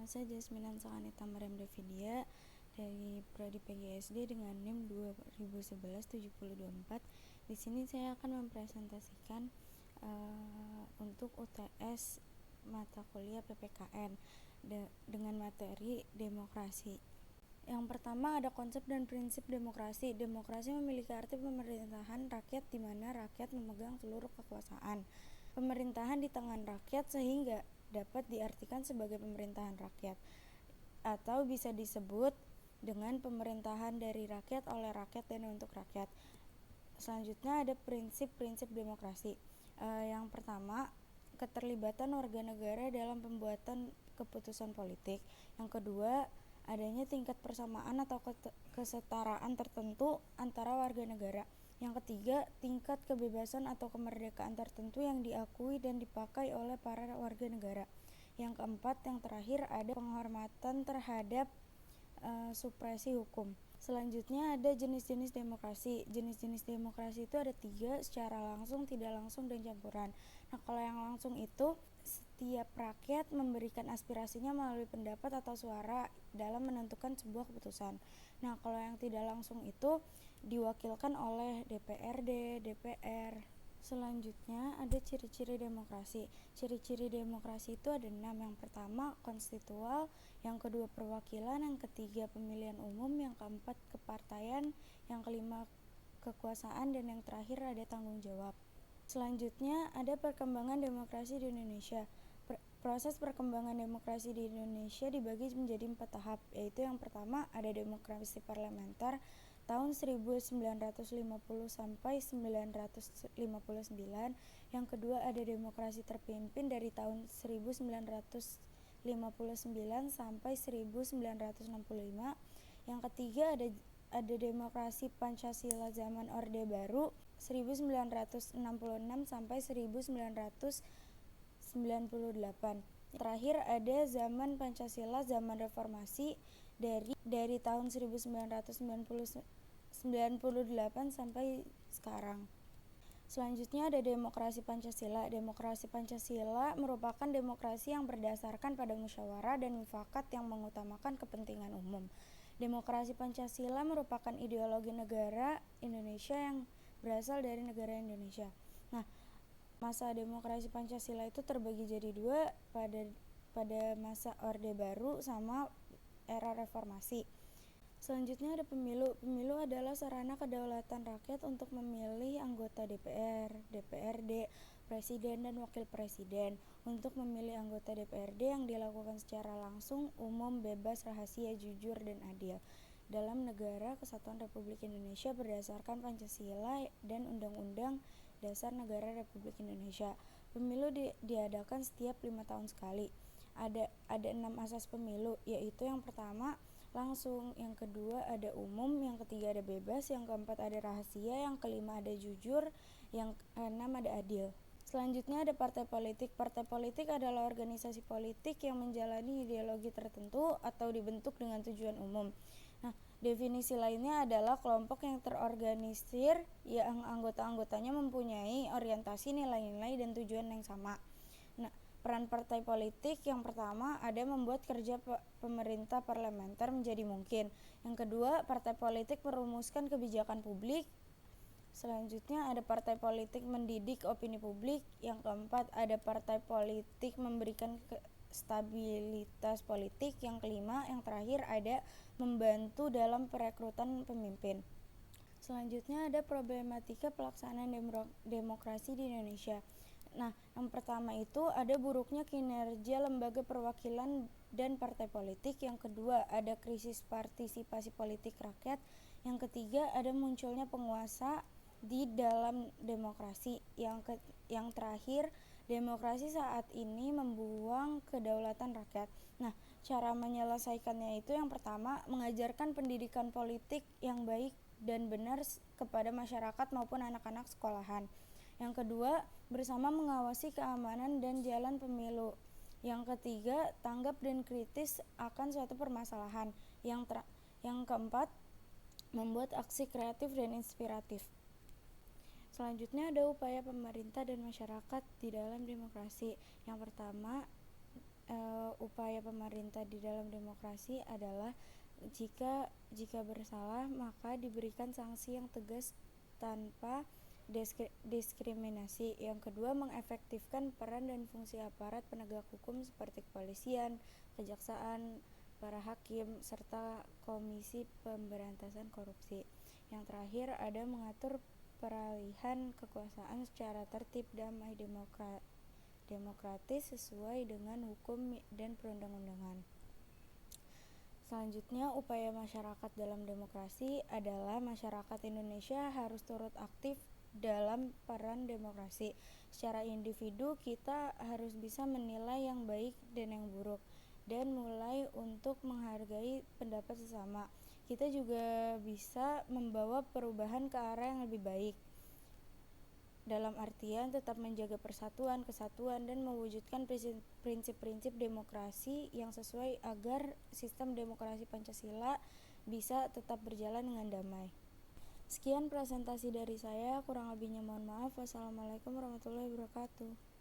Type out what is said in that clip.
Saya Jasminan Sakanita Mariam Davidia dari Prodi PGSD dengan NIM 2011-7024. Di sini saya akan mempresentasikan untuk UTS mata kuliah PPKN dengan materi demokrasi. Yang pertama ada konsep dan prinsip demokrasi. Demokrasi memiliki arti pemerintahan rakyat di mana rakyat memegang seluruh kekuasaan. Pemerintahan di tangan rakyat sehingga dapat diartikan sebagai pemerintahan rakyat atau bisa disebut dengan pemerintahan dari rakyat, oleh rakyat, dan untuk rakyat. Selanjutnya ada prinsip-prinsip demokrasi. Yang pertama, keterlibatan warga negara dalam pembuatan keputusan politik. Yang kedua, adanya tingkat persamaan atau kesetaraan tertentu antara warga negara. Yang ketiga, tingkat kebebasan atau kemerdekaan tertentu yang diakui dan dipakai oleh para warga negara. Yang keempat, yang terakhir, ada penghormatan terhadap supresi hukum. Selanjutnya ada jenis-jenis demokrasi. Jenis-jenis demokrasi itu ada 3, secara langsung, tidak langsung, dan campuran. Nah, kalau yang langsung itu setiap rakyat memberikan aspirasinya melalui pendapat atau suara dalam menentukan sebuah keputusan. Nah, kalau yang tidak langsung itu diwakilkan oleh DPRD, DPR. Selanjutnya ada ciri-ciri demokrasi. Ciri-ciri demokrasi itu ada 6. Yang pertama konstitual, yang kedua perwakilan, yang ketiga pemilihan umum, yang keempat kepartaian, yang kelima kekuasaan, dan yang terakhir ada tanggung jawab. Selanjutnya ada perkembangan demokrasi di Indonesia. Proses perkembangan demokrasi di Indonesia dibagi menjadi 4 tahap, yaitu yang pertama ada demokrasi parlementer tahun 1950 sampai 1959. Yang kedua ada demokrasi terpimpin dari tahun 1959 sampai 1965. Yang ketiga ada demokrasi Pancasila zaman Orde Baru 1966 sampai 1998. Terakhir ada zaman Pancasila zaman Reformasi dari tahun 1998 sampai sekarang. Selanjutnya ada demokrasi Pancasila. Demokrasi Pancasila merupakan demokrasi yang berdasarkan pada musyawarah dan mufakat yang mengutamakan kepentingan umum. Demokrasi Pancasila merupakan ideologi negara Indonesia yang berasal dari negara Indonesia. Nah, masa demokrasi Pancasila itu terbagi jadi 2 pada masa Orde Baru sama era reformasi. Selanjutnya ada pemilu. Pemilu adalah sarana kedaulatan rakyat untuk memilih anggota DPR, DPRD, presiden, dan wakil presiden. Untuk memilih anggota DPRD yang dilakukan secara langsung, umum, bebas, rahasia, jujur, dan adil dalam negara Kesatuan Republik Indonesia berdasarkan Pancasila dan Undang-Undang Dasar Negara Republik Indonesia. Pemilu diadakan setiap 5 tahun sekali. Ada 6 asas pemilu, yaitu yang pertama langsung, yang kedua ada umum, yang ketiga ada bebas, yang keempat ada rahasia, yang kelima ada jujur, yang keenam ada adil. Selanjutnya ada partai politik. Partai politik adalah organisasi politik yang menjalani ideologi tertentu atau dibentuk dengan tujuan umum. Nah, definisi lainnya adalah kelompok yang terorganisir yang anggota-anggotanya mempunyai orientasi, nilai-nilai, dan tujuan yang sama. Nah, peran partai politik yang pertama ada membuat kerja pemerintah parlementer menjadi mungkin. Yang kedua, partai politik merumuskan kebijakan publik. Selanjutnya ada partai politik mendidik opini publik. Yang keempat ada partai politik memberikan stabilitas politik. Yang kelima, yang terakhir ada membantu dalam perekrutan pemimpin. Selanjutnya ada problematika pelaksanaan demokrasi di Indonesia. Nah, yang pertama itu ada buruknya kinerja lembaga perwakilan dan partai politik. Yang kedua ada krisis partisipasi politik rakyat. Yang ketiga ada munculnya penguasa di dalam demokrasi. Yang terakhir, demokrasi saat ini membuang kedaulatan rakyat. Nah, cara menyelesaikannya itu yang pertama mengajarkan pendidikan politik yang baik dan benar kepada masyarakat maupun anak-anak sekolahan. Yang kedua, bersama mengawasi keamanan dan jalan pemilu. Yang ketiga, tanggap dan kritis akan suatu permasalahan. Yang keempat, membuat aksi kreatif dan inspiratif. Selanjutnya ada upaya pemerintah dan masyarakat di dalam demokrasi. Yang pertama, upaya pemerintah di dalam demokrasi adalah jika bersalah maka diberikan sanksi yang tegas tanpa diskriminasi. Yang kedua, mengefektifkan peran dan fungsi aparat penegak hukum seperti kepolisian, kejaksaan, para hakim, serta Komisi Pemberantasan Korupsi. Yang terakhir, ada mengatur peralihan kekuasaan secara tertib, damai, demokratis sesuai dengan hukum dan perundang-undangan. Selanjutnya, upaya masyarakat dalam demokrasi adalah masyarakat Indonesia harus turut aktif dalam peran demokrasi. Secara individu, kita harus bisa menilai yang baik dan yang buruk, dan mulai untuk menghargai pendapat sesama. Kita juga bisa membawa perubahan ke arah yang lebih baik, dalam artian tetap menjaga persatuan, kesatuan, dan mewujudkan prinsip-prinsip demokrasi yang sesuai agar sistem demokrasi Pancasila bisa tetap berjalan dengan damai. Sekian presentasi dari saya, kurang lebihnya mohon maaf. Wassalamualaikum warahmatullahi wabarakatuh.